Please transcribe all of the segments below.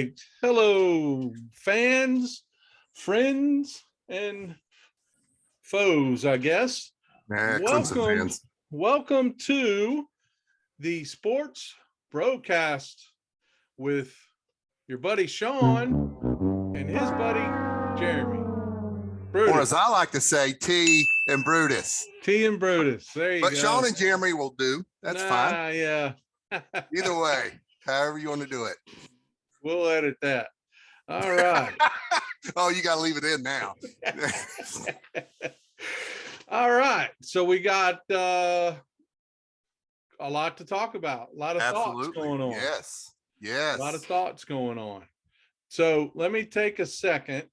right. Hello, fans, friends, and foes, I guess. Clemson fans. Welcome to the sports broadcast with your buddy Sean and his buddy Jeremy. Brutus. Or as I like to say, T and Brutus. T and Brutus. There you go. But Sean and Jeremy will do. That's fine. Yeah. Either way, however you want to do it. We'll edit that. All right. Oh, you got to leave it in now. All right. So we got a lot to talk about. A lot of thoughts going on. Yes. A lot of thoughts going on. So let me take a second,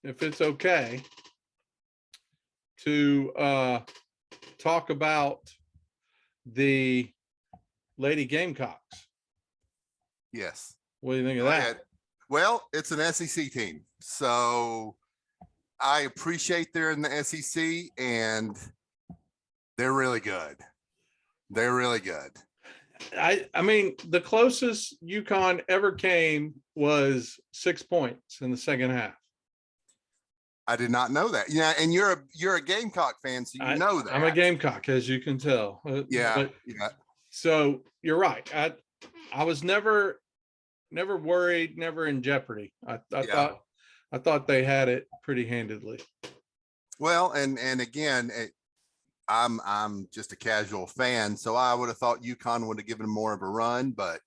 if it's okay, to talk about the Lady Gamecocks. Yes. What do you think of that? Well, it's an SEC team. So I appreciate they're in the SEC and they're really good. They're really good. I mean, the closest UConn ever came was 6 points in the second half. I did not know that. Yeah, and you're a Gamecock fan, so you know that. I'm a Gamecock, as you can tell. Yeah. So you're right. I was never worried, never in jeopardy. I thought they had it pretty handedly. Well, and again, I'm just a casual fan, so I would have thought UConn would have given them more of a run, but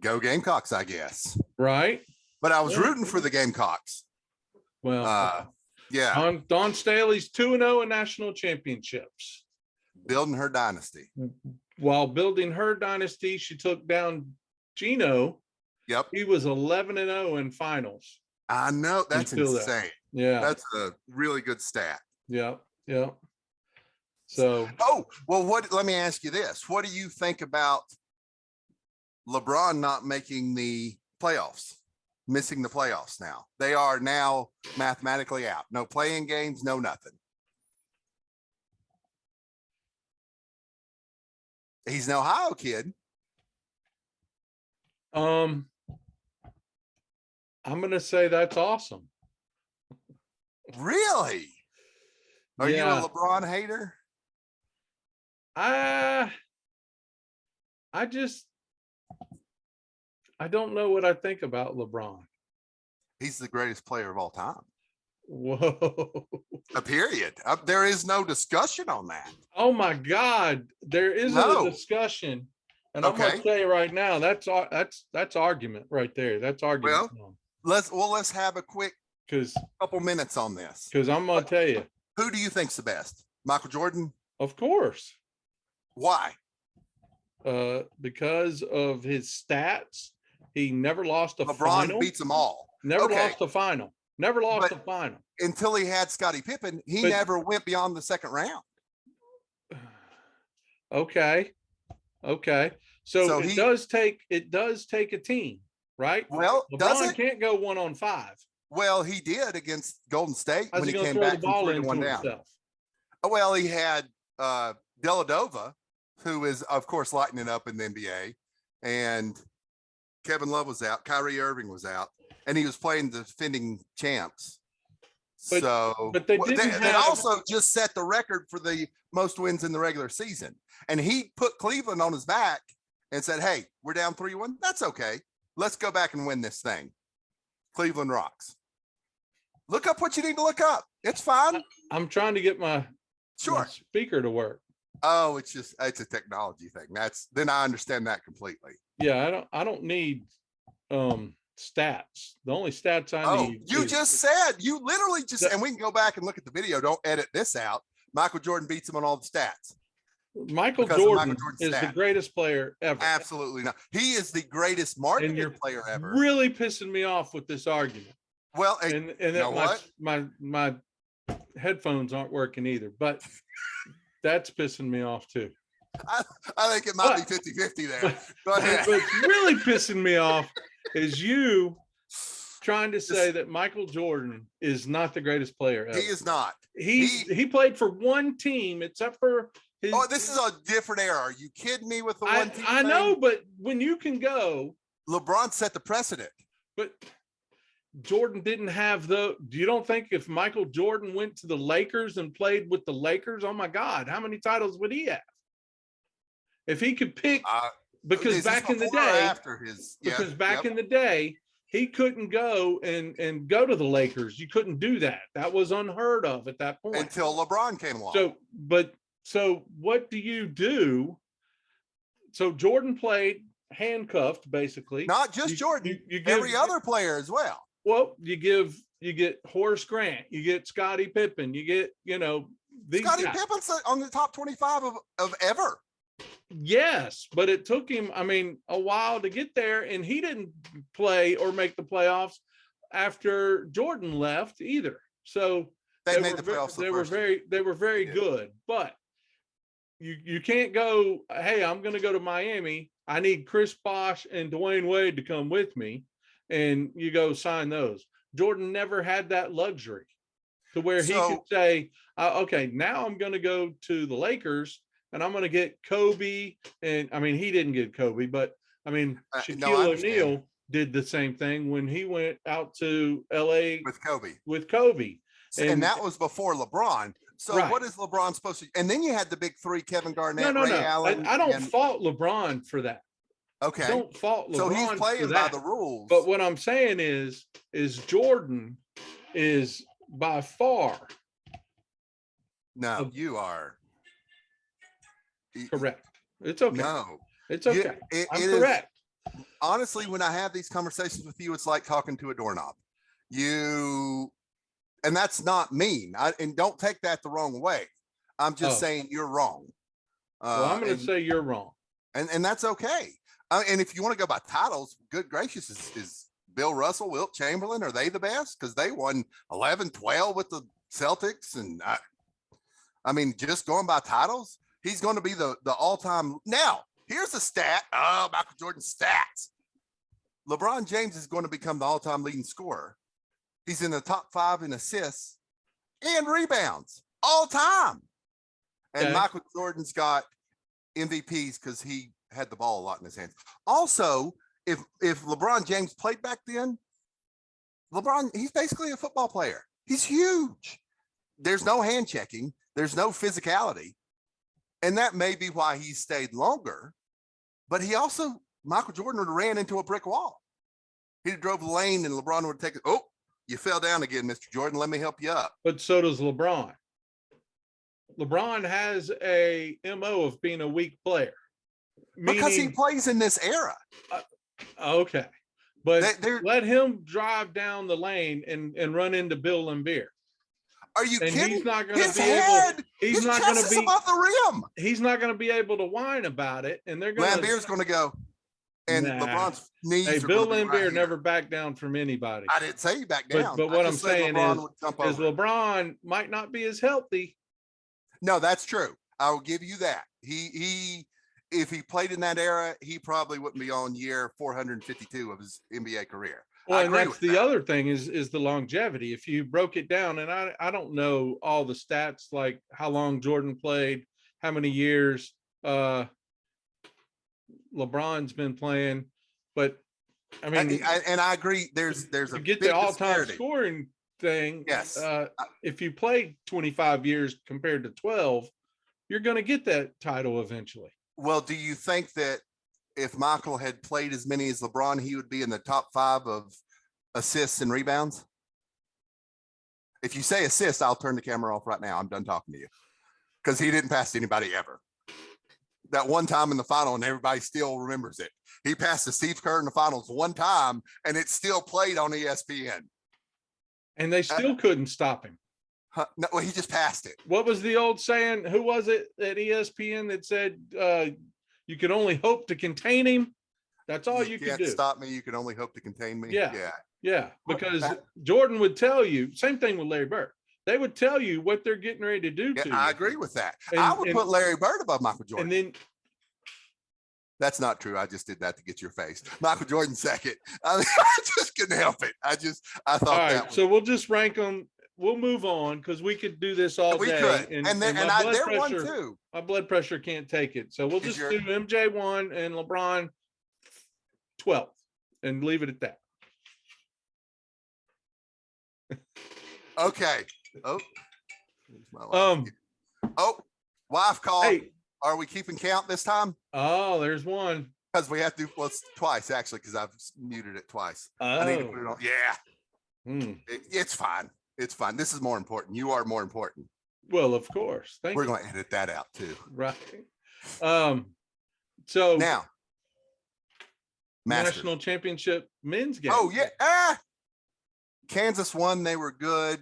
go Gamecocks, I guess. Right. But I was rooting for the Gamecocks. Well, yeah. Dawn Staley's 2-0 in national championships. Building her dynasty. While building her dynasty, she took down Gino. Yep. He was 11-0 in finals. I know. That's insane. That. Yeah. That's a really good stat. Yeah. So. Oh, well, let me ask you this. What do you think about LeBron not making the playoffs? Missing the playoffs now. They are now mathematically out. No playing games, no nothing. He's an Ohio kid. I'm going to say that's awesome. Really? Are you a LeBron hater? I don't know what I think about LeBron. He's the greatest player of all time. Whoa. A period. There is no discussion on that. Oh my God. There isn't a discussion. And I'm going to tell you right now, that's argument right there. That's argument. Well, let's have a quick couple minutes on this. Because I'm going to tell you. Who do you think's the best? Michael Jordan? Of course. Why? Because of his stats. He never lost a final. LeBron beats them all. Never lost a final. Never lost a final. Until he had Scottie Pippen, he never went beyond the second round. Okay. So it does take a team, right? Well, LeBron can't go 1-on-5. Well, he did against Golden State when he came back from 3-1 down. Well, he had Dellavedova, who is, of course, lighting it up in the NBA, and Kevin Love was out, Kyrie Irving was out, and he was playing the defending champs. But they also just set the record for the most wins in the regular season. And he put Cleveland on his back and said, hey, we're down 3-1. That's okay. Let's go back and win this thing. Cleveland rocks. Look up what you need to look up. It's fine. I'm trying to get my speaker to work. Oh, it's a technology thing. Then I understand that completely. Yeah, I don't need stats. The only stats I need. You just said, you literally just, and we can go back and look at the video. Don't edit this out. Michael Jordan beats him on all the stats. Michael Jordan is the greatest player ever. Absolutely not. He is the greatest marketed player ever. Really pissing me off with this argument. Well, and my headphones aren't working either, but that's pissing me off too. I think it might be 50-50 there. Go ahead. What's really pissing me off is you trying to say that Michael Jordan is not the greatest player ever. He is not. He played for one team except for his. Oh, this is a different era. Are you kidding me with the one team? I know, but when you can go LeBron set the precedent. But Jordan didn't have do you don't think if Michael Jordan went to the Lakers and played with the Lakers, oh my God, how many titles would he have? If he could pick, because back in the day, in the day, he couldn't go and go to the Lakers. You couldn't do that. That was unheard of at that point. Until LeBron came along. So what do you do? So Jordan played handcuffed, basically. Not just Jordan, you give every other player as well. Well, you get Horace Grant, you get Scottie Pippen, you get, these Scottie guys. Pippen's on the top 25 of ever. Yes, but it took him, a while to get there, and he didn't play or make the playoffs after Jordan left either. So they made the playoffs. They were very good, but you can't go, hey, I'm going to go to Miami. I need Chris Bosh and Dwayne Wade to come with me, and you go sign those. Jordan never had that luxury to where he could say, okay, now I'm going to go to the Lakers and I'm going to get Kobe. And he didn't get Kobe, but Shaquille O'Neal did the same thing when he went out to LA with Kobe. And that was before LeBron. So what is LeBron supposed to? And then you had the big three: Kevin Garnett, Ray Allen. I don't fault LeBron for that. Okay, I don't fault LeBron. So he's playing by the rules. But what I'm saying is Jordan is by far. No, you are correct. It's okay. No, it's okay. I'm correct. Honestly, when I have these conversations with you, it's like talking to a doorknob. And that's not mean. And don't take that the wrong way. I'm just saying you're wrong. Well, I'm going to say you're wrong. And that's okay. And if you want to go by titles, good gracious, is Bill Russell, Wilt Chamberlain, are they the best? Because they won 11, 12 with the Celtics. And just going by titles, he's going to be the all-time. Now, here's a stat. Oh, Michael Jordan stats. LeBron James is going to become the all-time leading scorer. He's in the top 5 in assists and rebounds all time. And Michael Jordan's got MVPs because he had the ball a lot in his hands. Also, if LeBron James played back then, he's basically a football player. He's huge. There's no hand checking. There's no physicality. And that may be why he stayed longer. But Michael Jordan would have ran into a brick wall. He'd have drove the lane and LeBron would have taken, you fell down again, Mr. Jordan. Let me help you up. But so does LeBron. LeBron has a MO of being a weak player. Because he plays in this era. Okay. But let him drive down the lane and run into Bill Laimbeer. Are you kidding? He's not going to be able. He's not going to be above the rim. He's not going to be able to whine about it, and they're going. Laimbeer's going to go. And LeBron's knees. Hey, Bill Laimbeer never backed down from anybody. I didn't say he backed down. But what I'm saying is LeBron might not be as healthy. No, that's true. I will give you that. If he played in that era, he probably wouldn't be on year 452 of his NBA career. Well, and that's the other thing is the longevity. If you broke it down, and I don't know all the stats, like how long Jordan played, how many years LeBron's been playing, but and I agree. There's to get the all-time scoring thing. Yes. If you play 25 years compared to 12, you're going to get that title eventually. Well, do you think that if Michael had played as many as LeBron, he would be in the top 5 of assists and rebounds? If you say assists, I'll turn the camera off right now. I'm done talking to you, because he didn't pass to anybody ever. That one time in the final, and everybody still remembers it. He passed to Steve Kerr in the finals one time, and it still played on ESPN. And they still couldn't stop him. No, well, he just passed it. What was the old saying? Who was it at ESPN that said you can only hope to contain him? That's all you can do. Stop me. You can only hope to contain me. Yeah. Because Jordan would tell you, same thing with Larry Bird. They would tell you what they're getting ready to do to you. I agree with that. I would put Larry Bird above Michael Jordan. And then that's not true. I just did that to get your face. Michael Jordan second. I just couldn't help it. I thought all right, that was... So we'll just rank them. We'll move on because we could do this all day. We could. And they're one too. My blood pressure can't take it. So we'll just do MJ 1 and LeBron 12. and leave it at that. Okay. Oh, here's my wife. Wife call. Hey. Are we keeping count this time? Oh, there's one. Because we have to, well, it's twice actually, because I've muted it twice. I need to put it on. Yeah. It's fine. It's fine. This is more important. You are more important. Well, of course. We're going to edit that out too. Right. So now, national championship men's game. Oh yeah. Kansas won. They were good.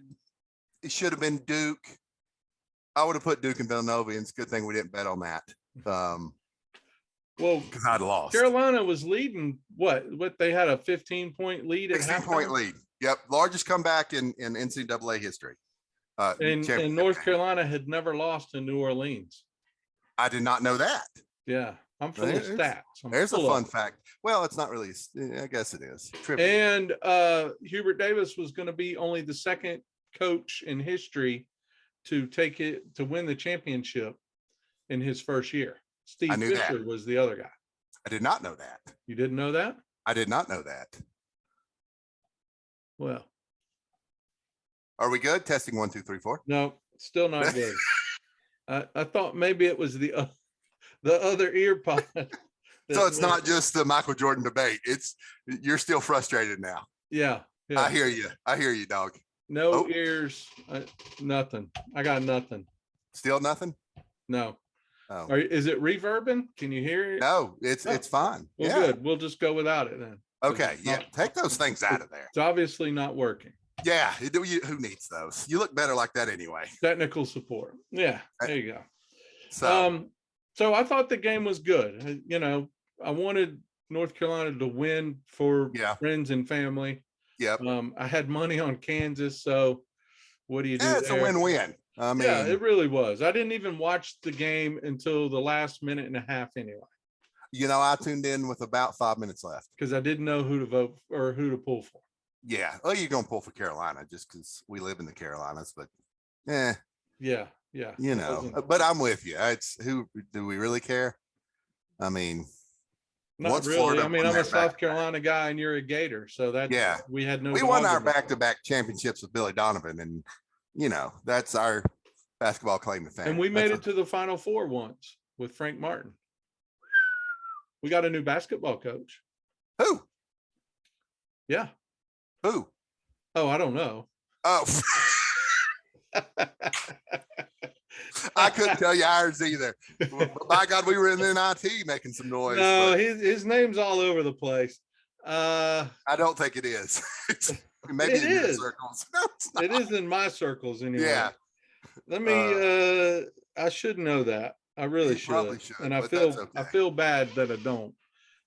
It should have been Duke. I would have put Duke and Villanova, and it's a good thing we didn't bet on that. Well, because I'd lost. Carolina was leading. What they had a 15-point lead. 16-point lead. Yep, largest comeback in NCAA history. And North Carolina had never lost in New Orleans. I did not know that. Yeah, I'm full of stats. There's a fun fact. Well, it's not really. I guess it is. And Hubert Davis was going to be only the second coach in history to take it to win the championship in his first year. Steve Fisher was the other guy. I did not know that. You didn't know that? I did not know that. Well, are we good? Testing 1, 2, 3, 4. No, still not good. I thought maybe it was the other ear pod. So it's not just the Micheal Jordan debate. You're still frustrated now. Yeah. I hear you, dog. No ears, nothing. I got nothing. Still nothing? No. Oh. Is it reverbing? Can you hear it? No, it's fine. Well, good. We'll just go without it then. Okay. Yeah. Take those things out of there. It's obviously not working. Yeah. Who needs those? You look better like that anyway. Technical support. Yeah. There you go. So I thought the game was good. I wanted North Carolina to win for friends and family. Yep. I had money on Kansas. So what do you do? Yeah, it's a win-win. I mean, yeah, it really was. I didn't even watch the game until the last minute and a half anyway. I tuned in with about 5 minutes left. Because I didn't know who to vote or who to pull for. Yeah. Oh, you're going to pull for Carolina just because we live in the Carolinas, but Yeah. But I'm with you. Who do we really care? I mean, not really. Florida, I'm a South Carolina guy and you're a Gator. So we had no. We won our back-to-back championships with Billy Donovan, and that's our basketball claim to fame. And we made it to the Final Four once with Frank Martin. We got a new basketball coach. Who? Yeah. Who? Oh, I don't know. Oh. I couldn't tell you ours either. By God, we were in NIT making some noise. No, his name's all over the place. I don't think it is. Maybe it is. Circles. No, it's not. It is in my circles anyway. Yeah. Let me. I should know that. I really should. And I feel bad that I don't.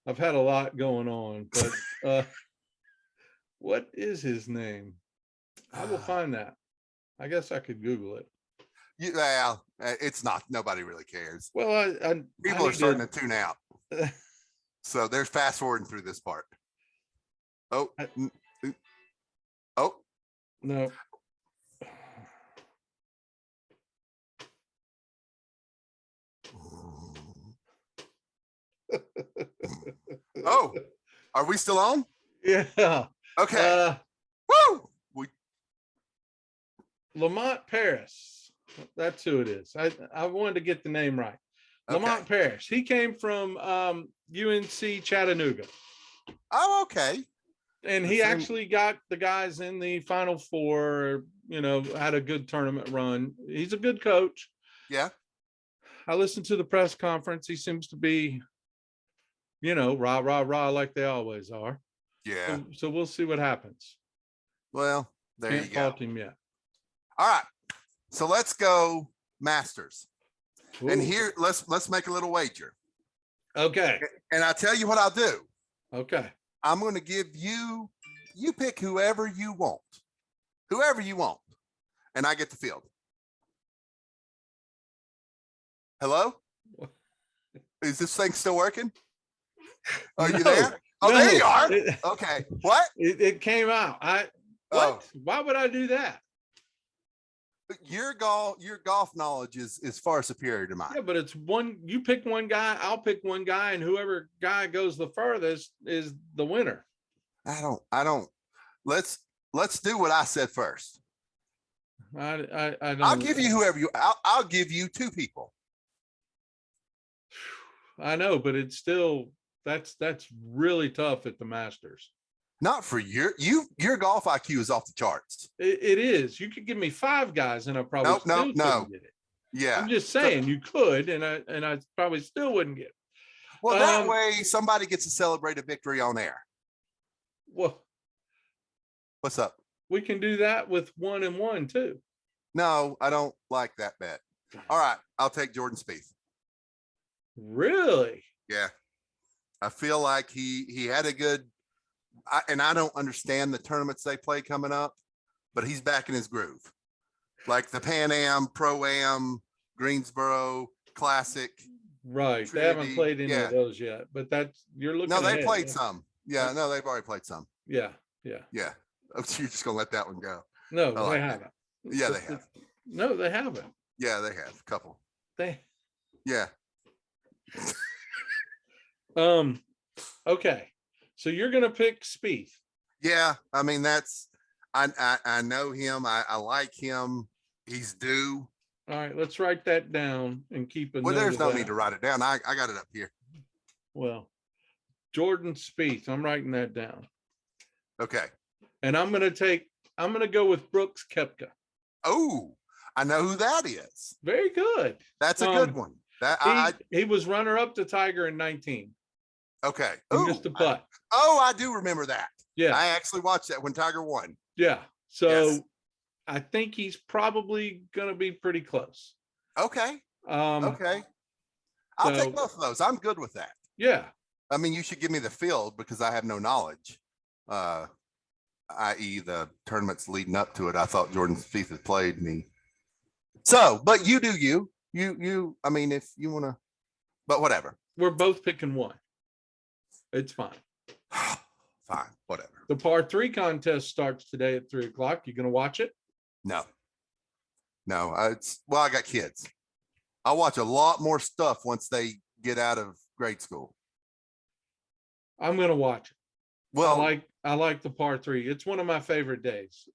I've had a lot going on, but what is his name? I will find that. I guess I could Google it. Yeah, it's not. Nobody really cares. Well, people are starting to tune out. So they're fast forwarding through this part. Oh, no. Oh, are we still on? Yeah. Okay. Woo! Lamont Paris. That's who it is. I wanted to get the name right. Lamont Paris. He came from UNC Chattanooga. Oh, okay. And he actually got the guys in the Final Four, had a good tournament run. He's a good coach. Yeah. I listened to the press conference. He seems to be, rah, rah, rah, like they always are. Yeah. So we'll see what happens. Well, there you go. Can't fault him yet. All right. So let's go Masters. Ooh. And here, let's make a little wager. Okay. And I'll tell you what I'll do. Okay. I'm going to give you pick whoever you want. Whoever you want. And I get the field. Hello? Is this thing still working? Are you there? Oh, no. There you are. Okay. What? It came out. Why would I do that? Your golf knowledge is far superior to mine. Yeah, but it's one. You pick one guy, I'll pick one guy, and whoever guy goes the furthest is the winner. I don't. Let's do what I said first. I I'll don't. give you whoever you. I'll give you two people. I know, but it's still that's really tough at the Masters. Not for your golf IQ is off the charts. It is. You could give me 5 guys, and I probably No. couldn't get it. Yeah, I'm just saying you could, and I probably still wouldn't get it. well, that way somebody gets to celebrate a victory on air. Well, what's up? We can do that with 1 and 1 too. No, I don't like that bet. All right, I'll take Jordan Spieth. Really? Yeah, I feel like he had a good. And I don't understand the tournaments they play coming up, but he's back in his groove. Like the Pan Am, Pro Am, Greensboro Classic. Right. Trinity. They haven't played any of those yet, but you're looking. No, they ahead, played some. Yeah, no, they've already played some. Yeah. Oh, so you're just gonna let that one go? No, they haven't. Yeah, they have. No, they haven't. Yeah, they have a couple. Yeah. Okay. So you're gonna pick Spieth. Yeah, I mean I know him. I like him. He's due. All right, let's write that down and keep it. Well, there's no need to write it down. I got it up here. Well, Jordan Spieth, I'm writing that down. Okay. And I'm gonna go with Brooks Koepka. Oh, I know who that is. Very good. That's a good one. He was runner up to Tiger in 19. Okay. He missed the putt. I do remember that. Yeah. I actually watched that when Tiger won. Yeah. So I think he's probably going to be pretty close. Okay. Okay. I'll take both of those. I'm good with that. Yeah. I mean, you should give me the field because I have no knowledge, i.e. the tournaments leading up to it. I thought Jordan Spieth had played me. So, but you do you, I mean, if you want to, but whatever. We're both picking one. It's fine. Fine, whatever. The par 3 contest starts today at 3:00. You going to watch it? No. I got kids. I'll watch a lot more stuff once they get out of grade school. I'm going to watch it. Well, I like the par 3. It's one of my favorite days.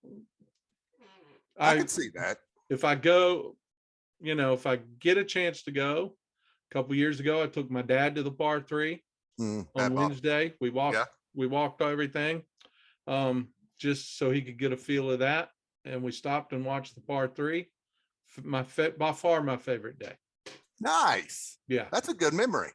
I can see that. If I go, if I get a chance to go, a couple years ago, I took my dad to the par 3 on Wednesday. We walked everything, just so he could get a feel of that. And we stopped and watched the par 3. By far my favorite day. Nice. Yeah. That's a good memory.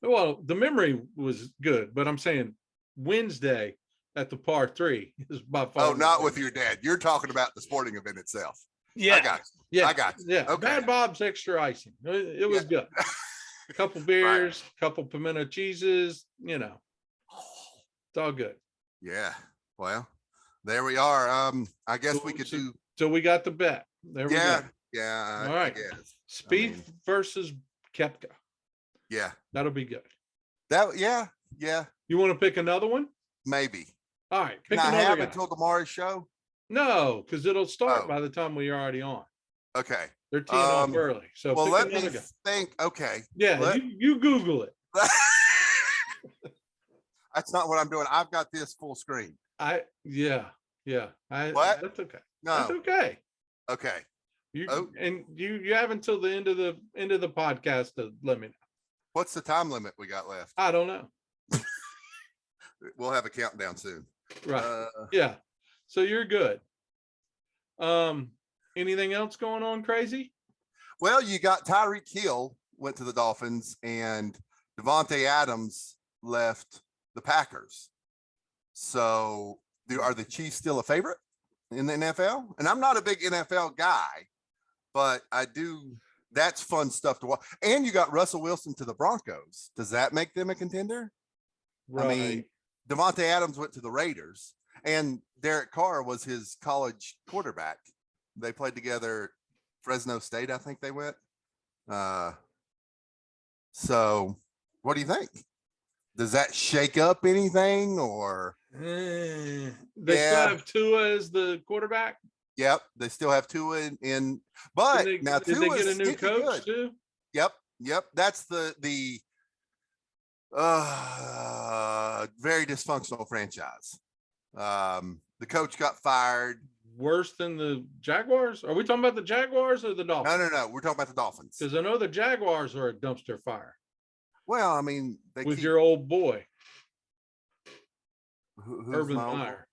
Well, the memory was good, but I'm saying Wednesday at the par 3 is by far. Oh, not with your dad. You're talking about the sporting event itself. Yeah. I got you. Yeah. I got you. Yeah. Okay. Bad Bob's extra icing. It was good. A couple beers, couple pimento cheeses, it's all good. Yeah. Well, there we are. I guess we could do. So we got the bet. There we go. Yeah. All right. Spieth versus Koepka. Yeah. That'll be good. Yeah. You want to pick another one? Maybe. All right. Can I have it till tomorrow's show? No, because it'll start by the time we're already on. Okay. They're teeing off early. So let me think. Okay. Yeah, you Google it. That's not what I'm doing. I've got this full screen. Yeah. What? That's okay. No. That's okay. Okay. You have until the end of the podcast to let me know. What's the time limit we got left? I don't know. We'll have a countdown soon. Right. Yeah. So you're good. Anything else going on crazy? Well, you got Tyreek Hill went to the Dolphins and Devontae Adams left the Packers. So are the Chiefs still a favorite in the NFL? And I'm not a big NFL guy, but I do. That's fun stuff to watch. And you got Russell Wilson to the Broncos. Does that make them a contender? Right. I mean, Devontae Adams went to the Raiders and Derek Carr was his college quarterback. They played together, Fresno State, I think they went. So what do you think? Does that shake up anything or? They still have Tua as the quarterback? Yep. They still have Tua in but now did they get a new coach too? Yep. That's the very dysfunctional franchise. The coach got fired. Worse than the Jaguars? Are we talking about the Jaguars or the Dolphins? No. We're talking about the Dolphins. Because I know the Jaguars are a dumpster fire. Well, I mean, With your old boy, who's Urban my old boy? Meyer.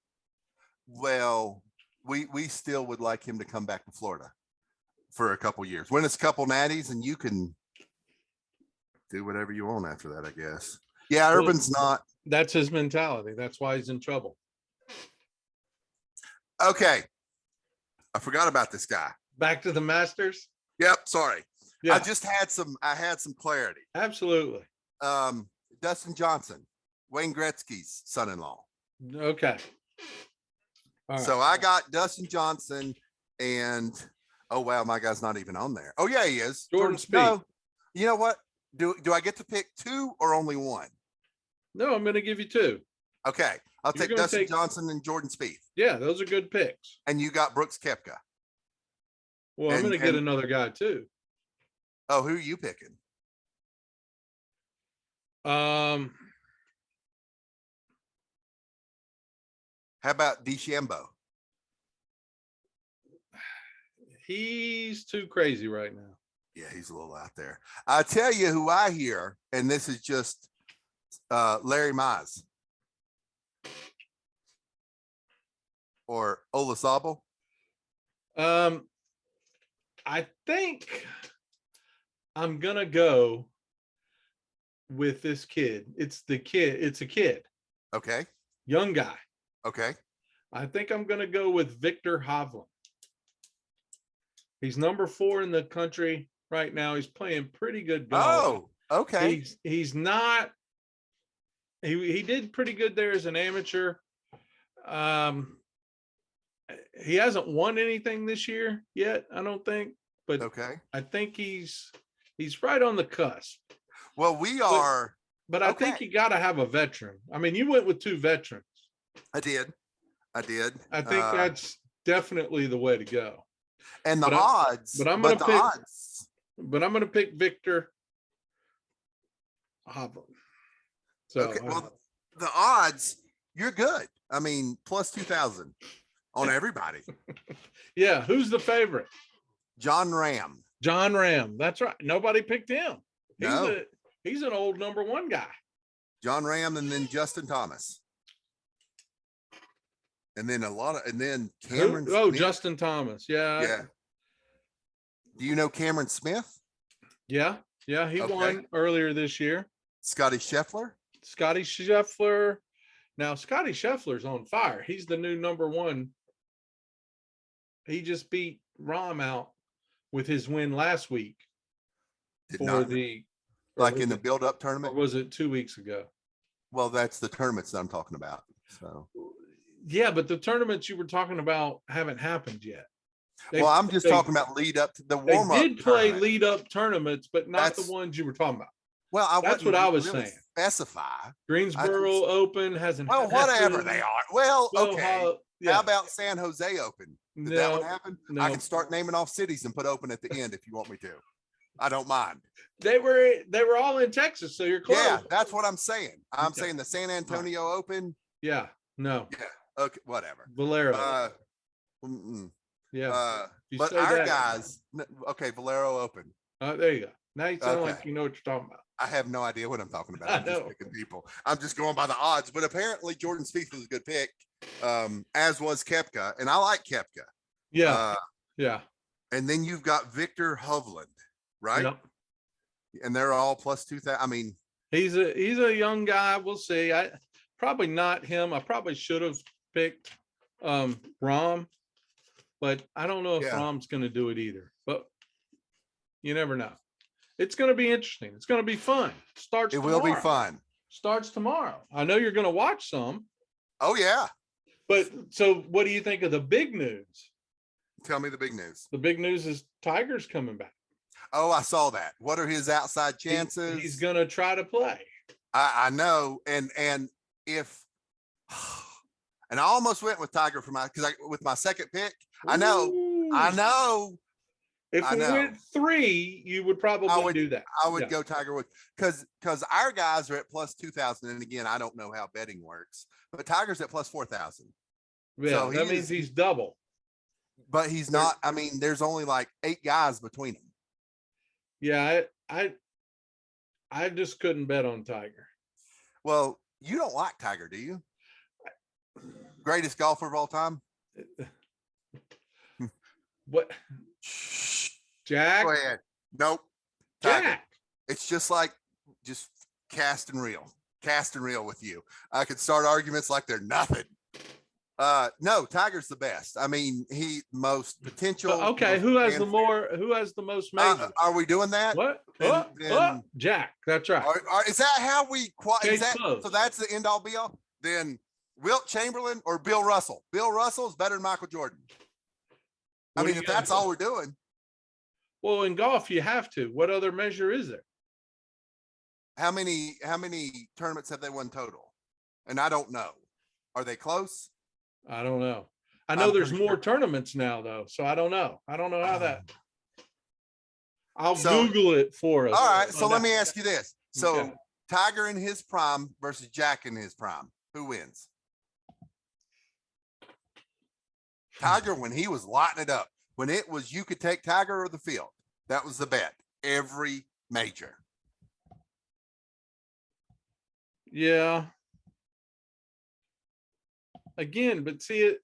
Well, we still would like him to come back to Florida for a couple years, win us a couple natties, and you can do whatever you want after that, I guess. Yeah, Well, Urban's not. That's his mentality. That's why he's in trouble. Okay. I forgot about this guy. Back to the Masters. Yep. Sorry. Yeah, I had some clarity. absolutely. Dustin Johnson, Wayne Gretzky's son-in-law. Okay. All right. So I got Dustin Johnson and oh wow, my guy's not even on there. Oh yeah, he is. Jordan Spieth. No, you know what? Do I get to pick two or only one? No, I'm going to give you two. Okay, I'll You're take gonna Dustin take- Johnson and Jordan Spieth. Yeah, those are good picks. And you got Brooks Koepka. Well, I'm And- going to get and- another guy too. Oh, who are you picking? Um, How about DeChambeau? he's too crazy right now. Yeah, he's a little out there. I tell you who I hear, and this is just Larry Mize or Olasabo. I think I'm gonna go with this kid. It's a kid, Okay. young guy. Okay. I think I'm gonna go with Victor Hovland. He's number 4 in the country right now. He's playing pretty good golf. Oh, okay. He's not. He did pretty good there as an amateur. He hasn't won anything this year yet, I don't think, but Okay. I think he's right on the cusp. Well, we are. But I think Okay. you got to have a veteran. I mean, you went with 2 veterans. I did. I think that's definitely the way to go. And the but odds. but I'm gonna the pick- odds. But I'm going to pick Victor Hovland. So Okay. Well, the odds. You're good. I mean, plus 2,000 on everybody. yeah, who's the favorite? John Ram. John Ram. That's right. Nobody picked him. No. He's an old number 1 guy. John Ram, and then Justin Thomas. And then Cameron. Oh, Smith. Justin Thomas. Yeah. Yeah. Do you know Cameron Smith? Yeah. Yeah. He Okay. won earlier this year. Scotty Scheffler? Scotty Scheffler. Now, Scotty Scheffler's on fire. He's the new number 1. He just beat Rahm out with his win last week Did for not the like in the or build-up tournament. was it 2 weeks ago? Well, that's the tournaments that I'm talking about. So Yeah, but the tournaments you were talking about haven't happened yet. well, I'm just talking about lead up to the They warm-up. did play tournament. lead up tournaments, but not That's- the ones you were talking about. Well, That's wouldn't what I was really saying. Specify. Greensboro Open hasn't. Well, whatever they are. Well, okay. Yeah. How about San Jose Open? Did that one happen? no. I can start naming off cities and put open at the end if you want me to. I don't mind. They were all in Texas, so you're close. Yeah, that's what I'm saying. I'm Okay. saying the San Antonio Open. Yeah. No. Okay, whatever. Valero. Yeah. You But say our that- guys, okay, Valero Open. There you go. Now you sound like Okay. you know what you're talking about. I have no idea what I'm talking about. I I'm just know. picking people. I'm just going by the odds. But apparently Jordan Spieth was a good pick, as was Koepka, and I like Koepka. Yeah. Yeah. And then you've got Victor Hovland, right? Yep. And they're all plus 2,000. I mean, He's a young guy. We'll see. I probably not him. I probably should have picked Rahm, but I don't know if Yeah. Rahm's going to do it either. But you never know. It's going to be interesting. It's going to be fun. it will be fun. Starts tomorrow. I know you're going to watch some. Oh yeah. But so what do you think of the big news? Tell me the big news. The big news is Tiger's coming back. Oh, I saw that. What are his outside He- chances? He's going to try to play. I know. And if and I almost went with Tiger for with my second pick. I know. Ooh. I know. If I we know. went 3, you would probably do that. I would Yeah. go Tiger Woods because our guys are at plus 2,000. And again, I don't know how betting works, but Tiger's at plus 4,000. Yeah, So that means he's double. But he's not. I mean, there's only like 8 guys between them. Yeah, I just couldn't bet on Tiger. Well, you don't like Tiger, do you? Greatest golfer of all time? What? Jack? Go ahead. Nope. Tiger. Jack. It's just cast and reel with you. I could start arguments like they're nothing. No, Tiger's the best. I mean, he most potential. But okay, who has the most majors? Are we doing that? What? Jack. That's right. Is that how we close. So that's the end all be all? Then Wilt Chamberlain or Bill Russell? Bill Russell is better than Micheal Jordan. I mean, if that's all we're doing. Well, in golf, you have to. What other measure is there? How many tournaments have they won total? And I don't know. Are they close? I don't know. I know there's more tournaments now, though. So I don't know. I don't know how that. I'll Google it for us. All right. So let me ask you this. So Okay. Tiger in his prime versus Jack in his prime. Who wins? Tiger, when he was lighting it up, when it was you could take Tiger or the field, that was the bet. Every major. Yeah. Again, but see,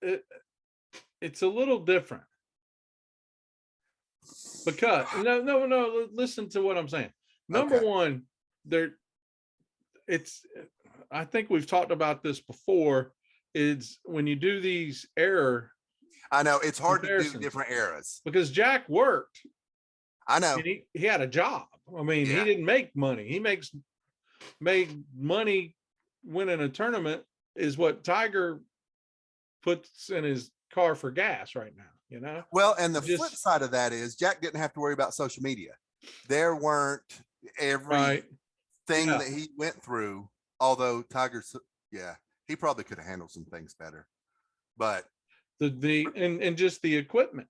it's a little different. Because no, listen to what I'm saying. Number one, I think we've talked about this before, is when you do these error. I know it's hard to do different eras because Jack worked. I know he had a job. I mean, he didn't make money. He made money winning a tournament is what Tiger puts in his car for gas right now, you know? Well, and the flip side of that is Jack didn't have to worry about social media. There weren't everything that he went through, although Tiger's, he probably could have handled some things better. But and just the equipment.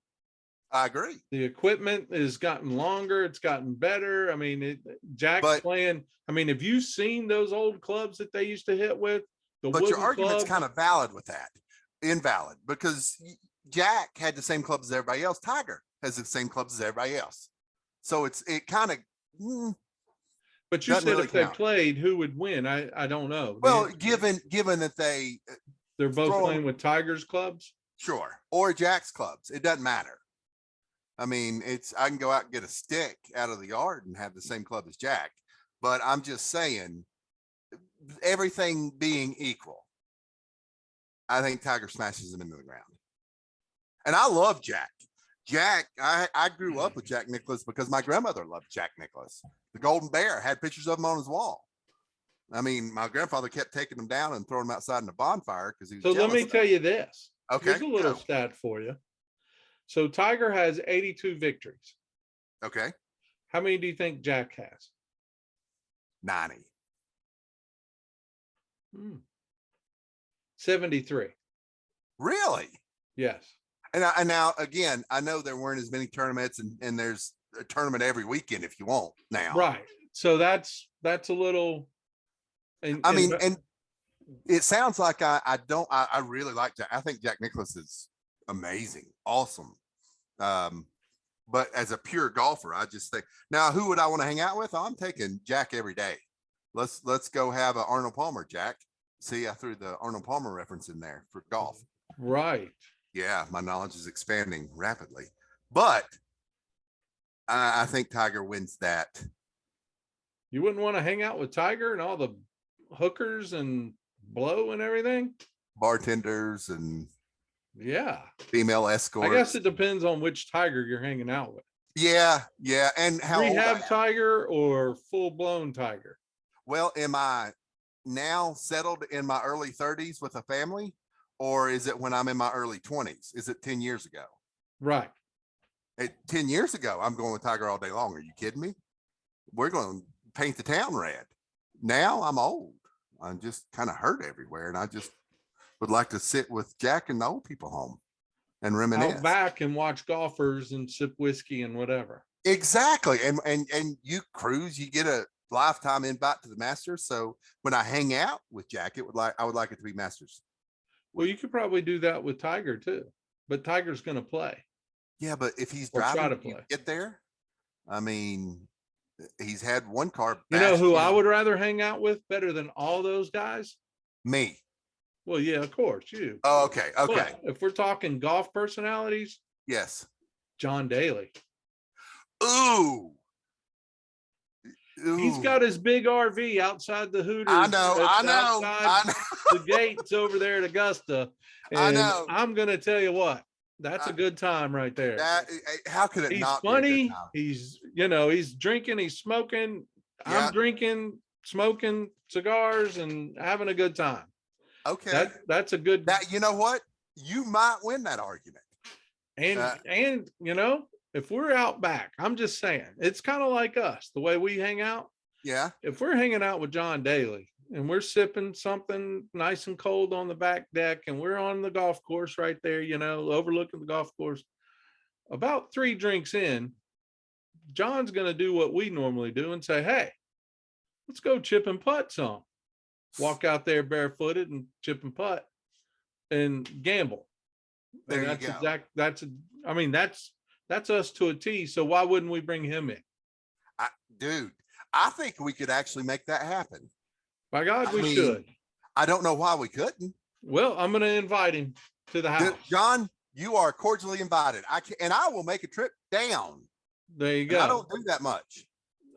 I agree. The equipment has gotten longer. It's gotten better. I mean, Jack's playing. I mean, have you seen those old clubs that they used to hit with? But your argument's kind of valid with that. Invalid, because Jack had the same clubs as everybody else. Tiger has the same clubs as everybody else. So it kind of. But you said really if they played, who would win? I don't know. Well, given that they're both playing with Tiger's clubs, sure, or Jack's clubs, it doesn't matter. I mean, I can go out and get a stick out of the yard and have the same club as Jack, but I'm just saying, everything being equal, I think Tiger smashes him into the ground. And I love Jack. I grew up with Jack Nicklaus because my grandmother loved Jack Nicklaus. The Golden Bear had pictures of him on his wall. I mean, my grandfather kept taking them down and throwing them outside in the bonfire because he was. So let me tell you this. Okay. Here's a little stat for you. So Tiger has 82 victories. Okay. How many do you think Jack has? 90. 73. Really? Yes. And now again, I know there weren't as many tournaments, and there's a tournament every weekend if you want now. Right. So that's a little. And it sounds like I really like Jack. I think Jack Nicklaus is amazing, awesome. But as a pure golfer, I just think now, who would I want to hang out with? I'm taking Jack every day. Let's go have an Arnold Palmer, Jack. See, I threw the Arnold Palmer reference in there for golf. Right. Yeah, my knowledge is expanding rapidly, but I think Tiger wins that. You wouldn't want to hang out with Tiger and all the hookers and blow and everything? Bartenders and female escorts. I guess it depends on which Tiger you're hanging out with. Yeah. And how rehab Tiger or full-blown Tiger? Well, am I now settled in my early 30s with a family, or is it when I'm in my early 20s? Is it 10 years ago? Right. 10 years ago, I'm going with Tiger all day long. Are you kidding me? We're going to paint the town red. Now I'm old. I'm just kind of hurt everywhere, and I just would like to sit with Jack and the old people home. and out reminisce. back and watch golfers and sip whiskey and whatever. Exactly. And you cruise, you get a lifetime invite to the Masters. So when I hang out with Jack, I would like it to be Masters. Well, you could probably do that with Tiger too, but Tiger's going to play. Yeah, but if he's Or try driving to to play. get there, I mean, he's had one car. You know bashed who in. I would rather hang out with better than all those guys? Me. Well, yeah, of course, you. Oh, okay. Okay. But if we're talking golf personalities, Yes. John Daly. Ooh. He's got his big RV outside the Hooters. I know. Outside the gates over there at Augusta. And I know. I'm going to tell you what, that's a good time right there. How could it He's not funny. be a good time? He's, he's drinking, he's smoking. Yeah. I'm drinking, smoking cigars and having a good time. Okay. That's a good. You know what? You might win that argument. And if we're out back, I'm just saying, it's kind of like us, the way we hang out. Yeah. If we're hanging out with John Daly and we're sipping something nice and cold on the back deck and we're on the golf course right there, overlooking the golf course, about 3 drinks in, John's going to do what we normally do and say, hey, let's go chip and putt some. Walk out there barefooted and chip and putt and gamble. There and you go. That's us to a T. So why wouldn't we bring him in? Dude, I think we could actually make that happen. By God, we should. I don't know why we couldn't. Well, I'm going to invite him to the house. John, you are cordially invited. I will make a trip down. There you go. I don't do that much.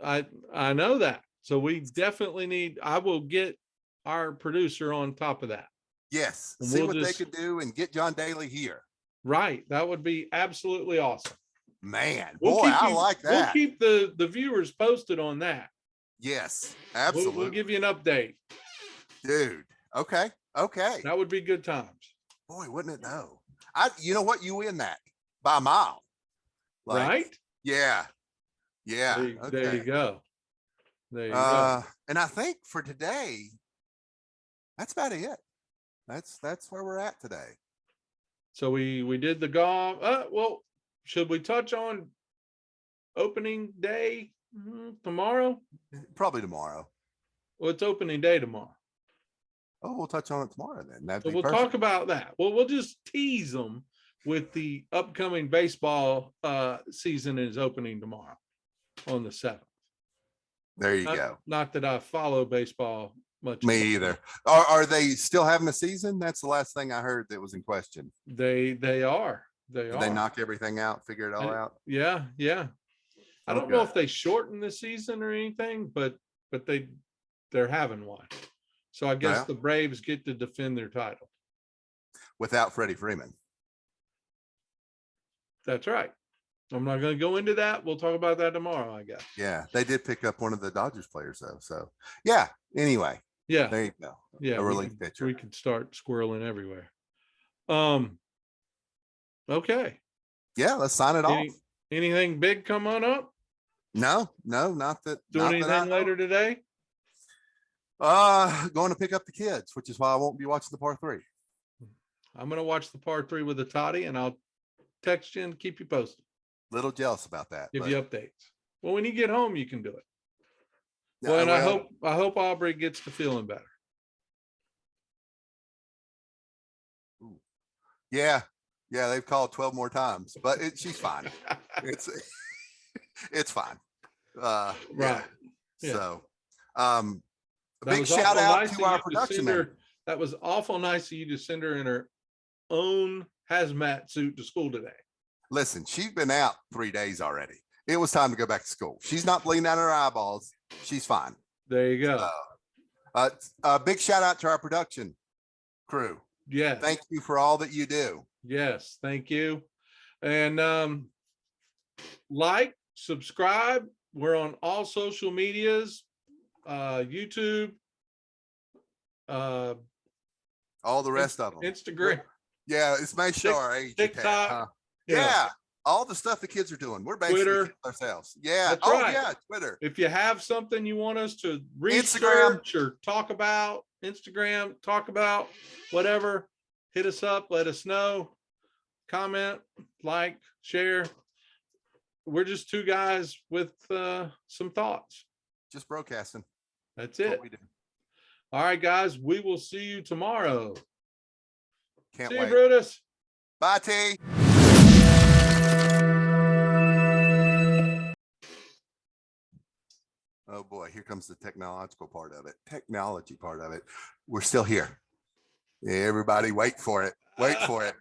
I know that. So we definitely I will get our producer on top of that. Yes. See what they could do and get John Daly here. Right. That would be absolutely awesome. Man, I like that. We'll keep the viewers posted on that. Yes, absolutely. We'll give you an update. Dude. Okay. That would be good times. Boy, wouldn't it though? You know what? You win that by a mile. Right? Yeah. There you go. There you go. And I think for today, that's about it. That's where we're at today. So we did the golf. Well, should we touch on opening day tomorrow? Probably tomorrow. Well, it's opening day tomorrow. Oh, we'll touch on it tomorrow then. So we'll talk about that. Well, we'll just tease them with the upcoming baseball season is opening tomorrow on the 7th. There you go. Not that I follow baseball much. Me either. Are they still having a season? That's the last thing I heard that was in question. They are. Did they knock everything out, figure it all out? Yeah. I don't know if they shorten the season or anything, but they're having one. So I guess the Braves get to defend their title. Without Freddie Freeman. That's right. I'm not going to go into that. We'll talk about that tomorrow, I guess. Yeah, they did pick up one of the Dodgers players though. So yeah. Anyway. Yeah. There you go. Yeah. A relief pitcher. We could start squirreling everywhere. Okay. Yeah, let's sign it off. Anything big come on up? No, not that. Do anything later today? Going to pick up the kids, which is why I won't be watching the par 3. I'm going to watch the par 3 with the toddy, and I'll text you and keep you posted. Little jealous about that. Give you updates. Well, when you get home, you can do it. Yeah, well, and I hope Aubrey gets to feeling better. Yeah, they've called 12 more times, but she's fine. It's fine. Right. Yeah. So, a big shout out to our production man. That was awful nice of you to send her in her own hazmat suit to school today. Listen, she's been out 3 days already. It was time to go back to school. She's not bleeding out her eyeballs. She's fine. There you go. A big shout out to our production crew. Yeah. Thank you for all that you do. Yes. Thank you. And like, subscribe. We're on all social medias, YouTube, all the rest of them. Instagram. Yeah, it's may show our age. TikTok. Yeah, all the stuff the kids are doing. We're basically Twitter ourselves. Yeah. That's right. Yeah, Twitter. If you have something you want us to research or talk about, Instagram, talk about whatever, hit us up, let us know. comment, like, share. We're just two guys with some thoughts. Just broadcasting. That's That's it. what we do. All right, guys. We will see you tomorrow. Can't See wait. you, Brutus. Bye, T. Oh boy, here comes the technological part of it. Technology part of it. We're still here. Everybody wait for it. Wait for it.